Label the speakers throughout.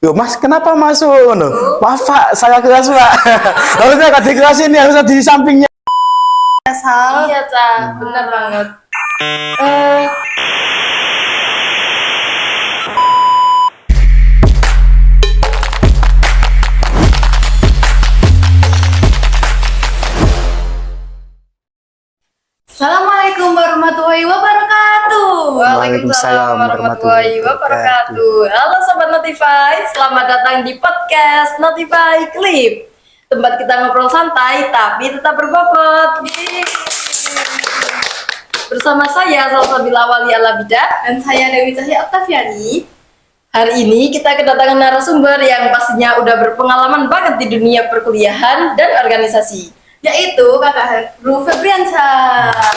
Speaker 1: Loh Mas, kenapa masuk? No? Maaf Pak, saya kelas Pak. Harusnya nggak di kelas ini, harusnya di sampingnya.
Speaker 2: Sal.
Speaker 3: Iya, Ca, benar banget. Eh, Assalamualaikum warahmatullahi wabarakatuh.
Speaker 1: Waalaikumsalam warahmatullahi
Speaker 3: wabarakatuh. Halo Sobat Notify, selamat datang di podcast Notify Clip. Tempat kita ngobrol santai tapi tetap berbobot. Yeay. Bersama saya Salsabila Wali Alabida
Speaker 2: Dan saya Dewi Cahya Oktaviani.
Speaker 3: Hari ini kita kedatangan narasumber yang pastinya udah berpengalaman banget di dunia perkuliahan dan organisasi,
Speaker 2: Yaitu Kakak Heru Febriansyah.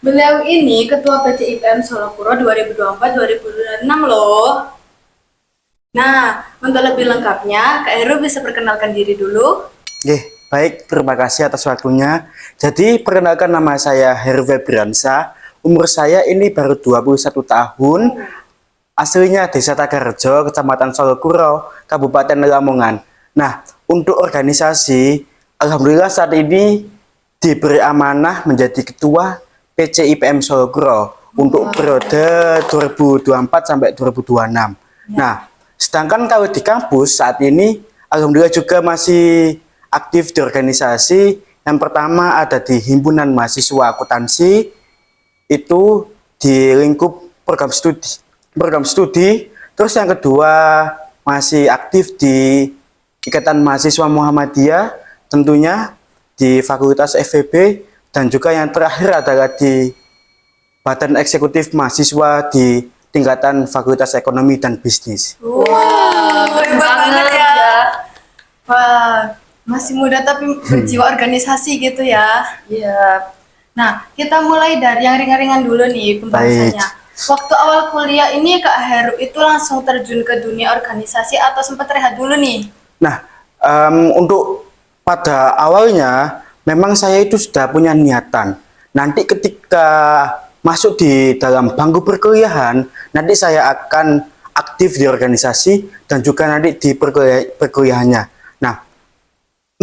Speaker 2: Beliau ini Ketua PCIPM Solokuro 2024-2026 loh. Nah, untuk lebih lengkapnya, Kak Heru bisa perkenalkan diri dulu.
Speaker 1: Baik, terima kasih atas waktunya. Jadi, perkenalkan nama saya Heru Febriansyah. Umur saya ini baru 21 tahun. Aslinya Desa Tagarejo, Kecamatan Solokuro, Kabupaten Lamongan. Nah, untuk organisasi, alhamdulillah saat ini diberi amanah menjadi ketua PCIPM Solokuro untuk periode 2024 sampai 2026. Nah, sedangkan kalau di kampus saat ini, alhamdulillah juga masih aktif di organisasi. Yang pertama ada di Himpunan Mahasiswa Akuntansi, itu di lingkup program studi. Terus yang kedua masih aktif di Ikatan Mahasiswa Muhammadiyah, tentunya di Fakultas FEB, dan juga yang terakhir adalah di Badan Eksekutif Mahasiswa di tingkatan Fakultas Ekonomi dan Bisnis.
Speaker 2: Wow, hebat banget ya. Wah, masih muda tapi berjiwa organisasi gitu ya.
Speaker 3: Iya.
Speaker 2: Nah, kita mulai dari yang ringan-ringan dulu nih pembahasannya. Waktu awal kuliah ini Kak Heru itu langsung terjun ke dunia organisasi atau sempat rehat dulu nih?
Speaker 1: Nah, untuk pada awalnya memang saya itu sudah punya niatan. Nanti ketika masuk di dalam bangku perkuliahan, nanti saya akan aktif di organisasi dan juga nanti di perkuliahannya. Nah,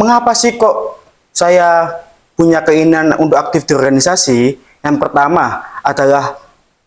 Speaker 1: mengapa sih kok saya punya keinginan untuk aktif di organisasi? Yang pertama adalah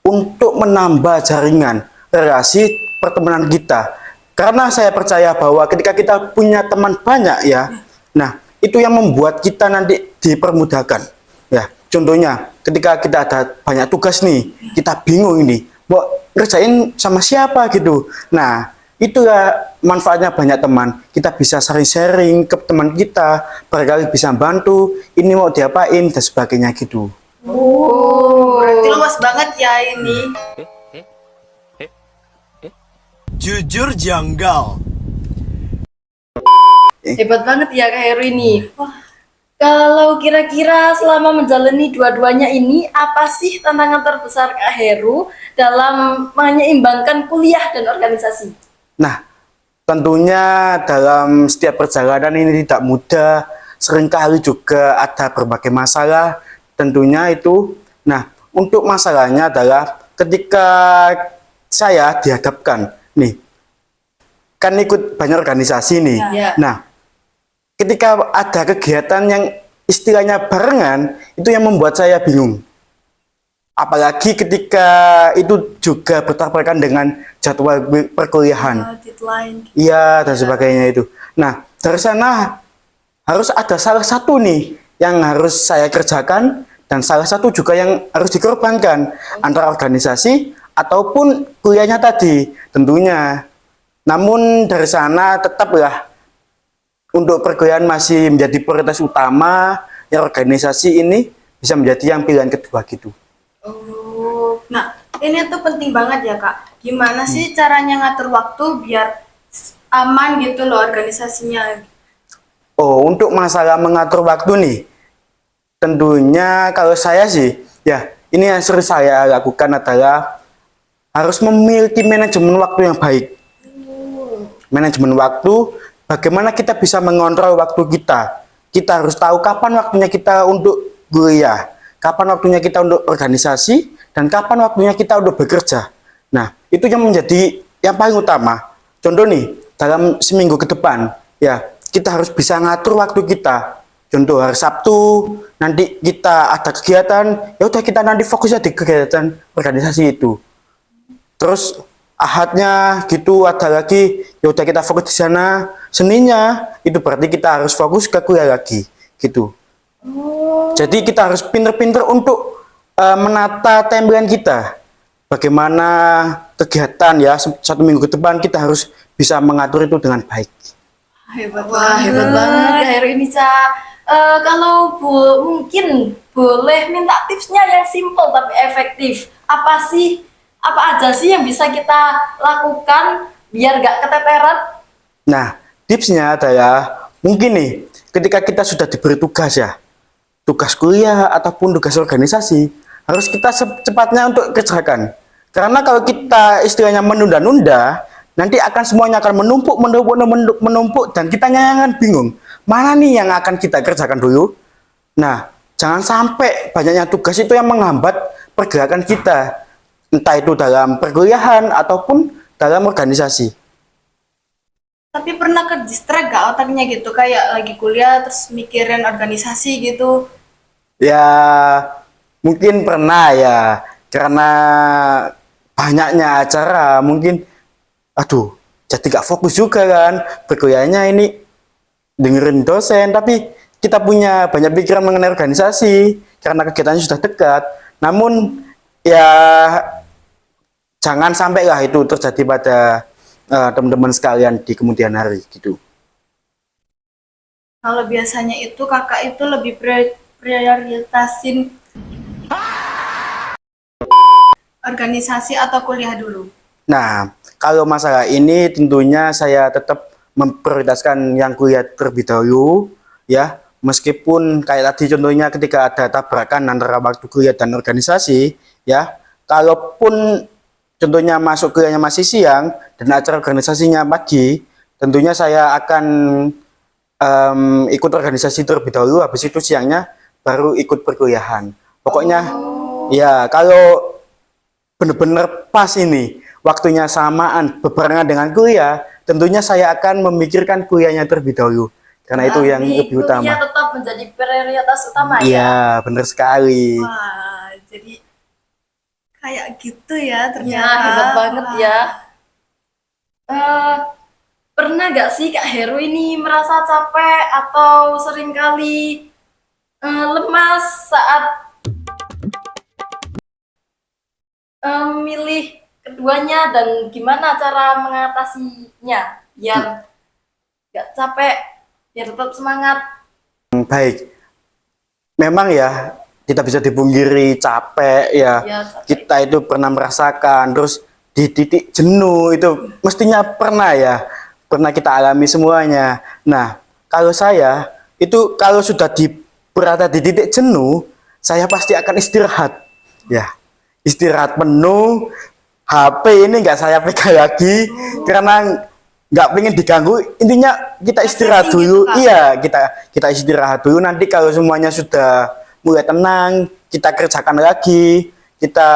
Speaker 1: untuk menambah jaringan relasi pertemanan kita. Karena saya percaya bahwa ketika kita punya teman banyak ya, nah itu yang membuat kita nanti dipermudahkan. Ya, contohnya ketika kita ada banyak tugas nih, kita bingung ini mau ngerjain sama siapa gitu. Nah, itulah manfaatnya banyak teman. Kita bisa sharing-sharing ke teman kita, barangkali bisa bantu, ini mau diapain dan sebagainya gitu.
Speaker 2: Oh, berarti luas banget ya ini.
Speaker 4: Jujur janggal.
Speaker 3: Hebat banget ya Kak Heru ini. Wah, kalau kira-kira selama menjalani dua-duanya ini, apa sih tantangan terbesar Kak Heru dalam menyeimbangkan kuliah dan organisasi?
Speaker 1: Nah, tentunya dalam setiap perjalanan ini tidak mudah, seringkali juga ada berbagai masalah, tentunya itu. Nah, untuk masalahnya adalah ketika saya dihadapkan, nih, kan ikut banyak organisasi nih.
Speaker 3: Ya.
Speaker 1: Nah, ketika ada kegiatan yang istilahnya barengan, itu yang membuat saya bingung. Apalagi ketika itu juga bertabrakan dengan jadwal perkuliahan.
Speaker 2: Deadline.
Speaker 1: Iya, dan sebagainya itu. Nah, dari sana harus ada salah satu nih yang harus saya kerjakan, dan salah satu juga yang harus dikorbankan, antara organisasi ataupun kuliahnya tadi, tentunya. Namun dari sana tetaplah untuk perkuliahan masih menjadi prioritas utama, yang organisasi ini bisa menjadi yang pilihan kedua gitu.
Speaker 2: Oh, nah ini tuh penting banget ya Kak. Gimana sih caranya ngatur waktu biar aman gitu loh organisasinya?
Speaker 1: Oh, untuk masalah mengatur waktu nih, tentunya kalau saya sih, ya ini yang sering saya lakukan adalah harus memiliki manajemen waktu yang baik. Manajemen waktu, bagaimana kita bisa mengontrol waktu kita. Kita harus tahu kapan waktunya kita untuk kuliah, kapan waktunya kita untuk organisasi, dan kapan waktunya kita untuk bekerja. Nah, itu yang menjadi yang paling utama, contoh nih, dalam seminggu ke depan, ya, kita harus bisa ngatur waktu kita. Contoh hari Sabtu, nanti kita ada kegiatan, ya udah kita nanti fokusnya di kegiatan organisasi itu. Terus Ahadnya gitu ada lagi, ya udah kita fokus di sana. Seninnya itu berarti kita harus fokus ke kuliah lagi, gitu. Jadi kita harus pinter-pinter untuk menata timeline kita. Bagaimana kegiatan ya satu minggu ke depan kita harus bisa mengatur itu dengan baik.
Speaker 2: Hebat
Speaker 3: Wah,
Speaker 2: banget.
Speaker 3: hebat banget Kak Heru ini, Ca. Kalau mungkin boleh minta tipsnya yang simple tapi efektif. Apa aja sih yang bisa kita lakukan biar gak keteteran?
Speaker 1: Nah, tipsnya adalah mungkin nih ketika kita sudah diberi tugas ya, tugas kuliah ataupun tugas organisasi, harus kita secepatnya untuk kerjakan. Karena kalau kita istilahnya menunda-nunda, nanti akan semuanya akan menumpuk dan kita akan bingung. Mana nih yang akan kita kerjakan dulu? Nah, jangan sampai banyaknya tugas itu yang menghambat pergerakan kita. Entah itu dalam perkuliahan ataupun dalam organisasi.
Speaker 2: Tapi pernah ke distract gak otaknya gitu, kayak lagi kuliah terus mikirin organisasi gitu?
Speaker 1: Ya, mungkin pernah ya, karena banyaknya acara, mungkin, aduh, jadi gak fokus juga kan, perkuliahannya ini dengerin dosen, tapi kita punya banyak pikiran mengenai organisasi, karena kegiatannya sudah dekat. Namun, ya, jangan sampai lah itu terjadi pada teman-teman sekalian di kemudian hari, gitu.
Speaker 2: Kalau biasanya itu kakak itu lebih prioritasin organisasi atau kuliah dulu?
Speaker 1: Nah, kalau masalah ini tentunya saya tetap memprioritaskan yang kuliah terlebih dahulu, ya. Meskipun kayak tadi contohnya ketika ada tabrakan antara waktu kuliah dan organisasi, ya. Kalaupun contohnya masuk kuliahnya masih siang dan acara organisasinya pagi, tentunya saya akan ikut organisasi terlebih dahulu, habis itu siangnya baru ikut perkuliahan. Pokoknya, ya kalau benar-benar pas ini waktunya samaan berbarengan dengan kuliah, tentunya saya akan memikirkan kuliahnya terlebih dahulu karena itu yang lebih utama.
Speaker 3: Kuliah tetap menjadi prioritas utama ya.
Speaker 1: Iya, benar sekali.
Speaker 2: Wah, jadi kayak gitu ya ternyata.
Speaker 3: Ya, hebat banget ya. Pernah gak sih Kak Heru ini merasa capek atau seringkali lemas saat memilih keduanya dan gimana cara mengatasinya biar gak capek, biar tetap semangat?
Speaker 1: Baik. Memang ya kita bisa dipungkiri capek ya.
Speaker 3: Ya, capek.
Speaker 1: Kita itu pernah merasakan, terus di titik jenuh itu mestinya pernah ya. Pernah kita alami semuanya. Nah, kalau saya itu kalau sudah berada di titik jenuh, saya pasti akan istirahat. Ya, istirahat penuh. HP ini nggak saya pegang lagi karena nggak pengen diganggu. Intinya kita istirahat
Speaker 2: Refreshing
Speaker 1: dulu.
Speaker 2: gitu, Kak.
Speaker 1: Iya, kita istirahat dulu. Nanti kalau semuanya sudah mulai tenang, kita kerjakan lagi. Kita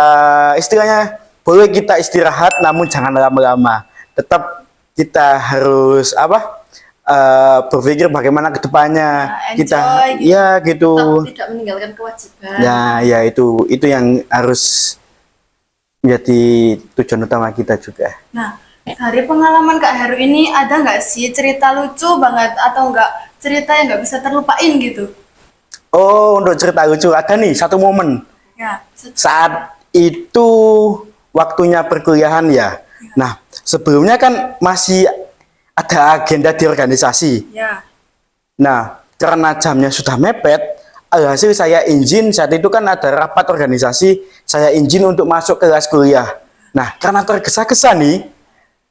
Speaker 1: istilahnya boleh kita istirahat, namun jangan lama-lama. Tetap kita harus berpikir bagaimana kedepannya.
Speaker 2: Nah,
Speaker 1: Kita,
Speaker 2: enjoy gitu.
Speaker 1: ya gitu.
Speaker 3: Tetap tidak meninggalkan kewajiban.
Speaker 1: Ya itu yang harus menjadi tujuan utama kita juga.
Speaker 2: Nah, dari pengalaman Kak Heru ini ada nggak sih cerita lucu banget atau nggak cerita yang nggak bisa terlupain gitu?
Speaker 1: Oh, untuk cerita lucu ada nih satu momen
Speaker 2: Ya,
Speaker 1: saat itu waktunya perkuliahan ya. Nah, sebelumnya kan masih ada agenda di organisasi.
Speaker 2: ya.
Speaker 1: Nah, karena jamnya sudah mepet, alhasil saya izin saat itu kan ada rapat organisasi, saya izin untuk masuk kelas kuliah. Nah, karena tergesa-gesa nih,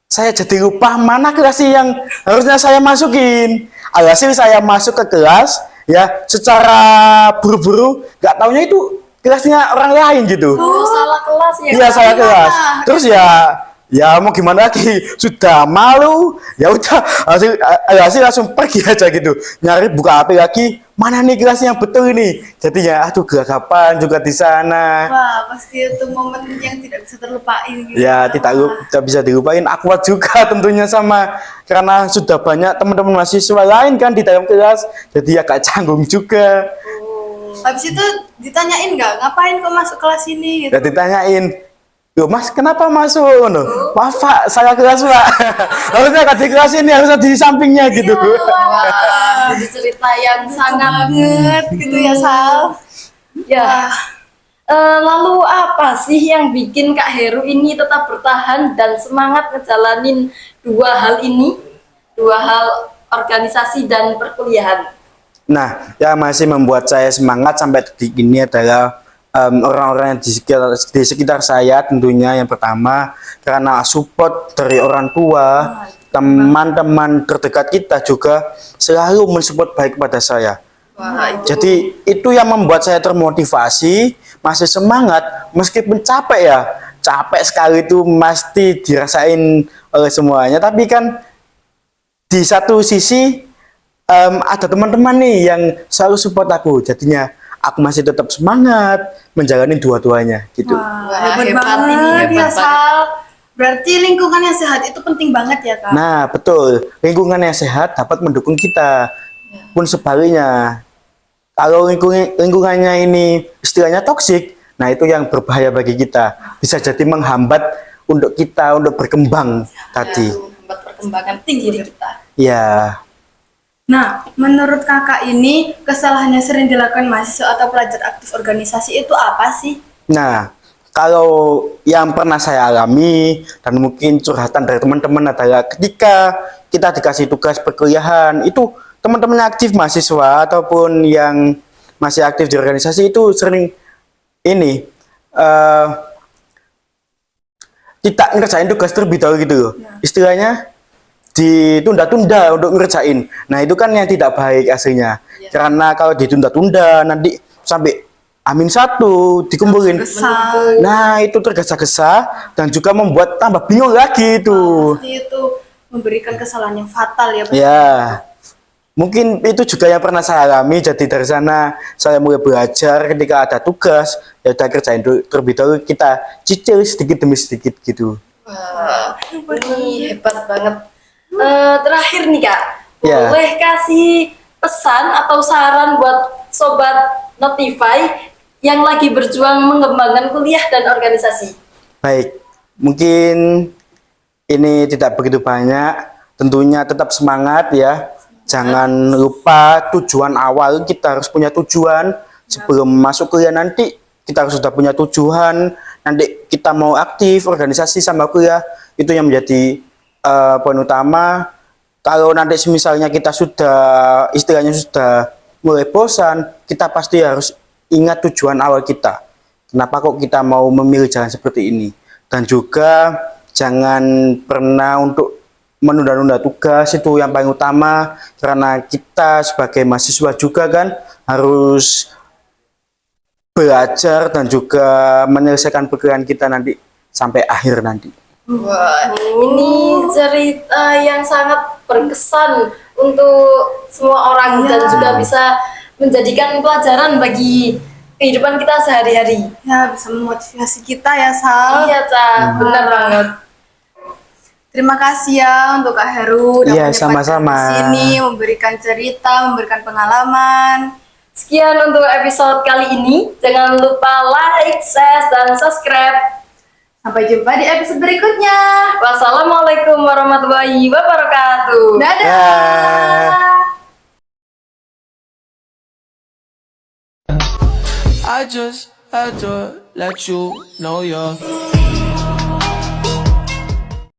Speaker 1: saya jadi lupa mana kelas yang harusnya saya masukin. Alhasil saya masuk ke kelas, ya secara buru-buru, nggak taunya itu kelasnya orang lain gitu.
Speaker 3: Salah kelas ya.
Speaker 1: Iya,
Speaker 3: Kak?
Speaker 1: saya
Speaker 2: gimana?
Speaker 1: kelas. Terus ya mau gimana lagi? Sudah malu, ya udah hasil langsung pergi aja gitu. Nyari buka HP lagi, mana nih kelas yang betul ini. Jadinya aduh gagapan juga di sana.
Speaker 2: Wah, pasti itu momen yang tidak bisa terlupain gitu.
Speaker 1: Ya tidak bisa dilupain. Akuat juga tentunya sama karena sudah banyak teman-teman mahasiswa lain kan di dalam kelas. Jadi agak canggung juga.
Speaker 2: Habis itu ditanyain nggak, ngapain kok masuk kelas ini gitu.
Speaker 1: Ya ditanyain, "Loh Mas, kenapa masuk?" No. "Maaf Pak, saya kelas Pak." Harusnya nggak di kelas ini, harusnya di sampingnya gitu.
Speaker 3: Wah, jadi cerita yang sangat
Speaker 2: Banget gitu ya, Sal.
Speaker 3: ya. Lalu apa sih yang bikin Kak Heru ini tetap bertahan dan semangat ngejalanin dua hal ini, dua hal organisasi dan perkuliahan?
Speaker 1: Nah, yang masih membuat saya semangat sampai detik ini adalah orang-orang yang di sekitar saya tentunya. Yang pertama karena support dari orang tua, teman-teman terdekat kita juga selalu mensupport baik kepada saya.
Speaker 3: Wah, itu
Speaker 1: Jadi itu yang membuat saya termotivasi, masih semangat meskipun capek ya. Capek sekali itu mesti dirasain oleh semuanya. Tapi kan di satu sisi ada teman-teman nih yang selalu support aku. Jadinya aku masih tetap semangat menjalani dua-duanya gitu.
Speaker 2: Wah, hebat
Speaker 3: hebat
Speaker 2: banget
Speaker 3: ini, hebat
Speaker 2: ya,
Speaker 3: banget.
Speaker 2: Sal. Berarti lingkungan yang sehat itu penting banget ya, Kak?
Speaker 1: Nah, betul. Lingkungan yang sehat dapat mendukung kita. Pun sebaliknya, kalau lingkungannya ini istilahnya toksik, nah itu yang berbahaya bagi kita. Bisa jadi menghambat untuk kita untuk berkembang tadi.
Speaker 3: membuat perkembangan diri kita.
Speaker 1: Ya,
Speaker 2: Nah, menurut kakak ini kesalahan yang sering dilakukan mahasiswa atau pelajar aktif organisasi itu apa sih?
Speaker 1: nah kalau yang pernah saya alami dan mungkin curhatan dari teman-teman adalah ketika kita dikasih tugas perkuliahan, itu teman-teman aktif mahasiswa ataupun yang masih aktif di organisasi itu sering ini tidak ngerjain tugas terlebih dahulu gitu loh. Istilahnya ditunda-tunda untuk ngerjain. Nah, itu kan yang tidak baik aslinya. Karena kalau ditunda-tunda nanti sampai Amin 1 dikumpulin.
Speaker 2: Kesal.
Speaker 1: Nah, itu tergesa-gesa dan juga membuat tambah bingung lagi itu.
Speaker 2: Pasti itu memberikan kesalahan yang fatal ya.
Speaker 1: Ya. Mungkin itu juga yang pernah saya alami. Jadi dari sana saya mulai belajar ketika ada tugas, ya udah kerjain dulu, terlebih dahulu kita cicil sedikit demi sedikit gitu.
Speaker 3: Wah, ini hebat banget. Terakhir nih Kak,
Speaker 1: Ya.
Speaker 3: boleh kasih pesan atau saran buat sobat Notify yang lagi berjuang mengembangkan kuliah dan organisasi?
Speaker 1: Baik, mungkin ini tidak begitu banyak. Tentunya tetap semangat ya. Jangan lupa tujuan awal, kita harus punya tujuan. Sebelum masuk kuliah nanti, kita harus sudah punya tujuan. Nanti kita mau aktif, organisasi sama kuliah, itu yang menjadi poin utama. Kalau nanti misalnya kita sudah, istilahnya sudah mulai bosan, kita pasti harus ingat tujuan awal kita. Kenapa kok kita mau memilih jalan seperti ini? Dan juga jangan pernah untuk menunda-nunda tugas, itu yang paling utama. Karena kita sebagai mahasiswa juga kan harus belajar dan juga menyelesaikan pekerjaan kita nanti sampai akhir nanti.
Speaker 3: Wah, ini cerita yang sangat berkesan untuk semua orang dan juga bisa menjadikan pelajaran bagi kehidupan kita sehari-hari.
Speaker 2: Ya, bisa memotivasi kita ya, Sal.
Speaker 3: Iya, Ca, benar banget.
Speaker 2: Terima kasih ya untuk Kak Heru udah
Speaker 1: Iya,
Speaker 2: menyempatkan
Speaker 1: sama-sama.
Speaker 2: di sini, memberikan cerita, memberikan pengalaman.
Speaker 3: Sekian untuk episode kali ini. Jangan lupa like, share, dan subscribe.
Speaker 2: Sampai jumpa di episode berikutnya.
Speaker 3: Wassalamualaikum warahmatullahi wabarakatuh.
Speaker 2: Dadah.
Speaker 1: Dah.
Speaker 5: I just had to let you know you're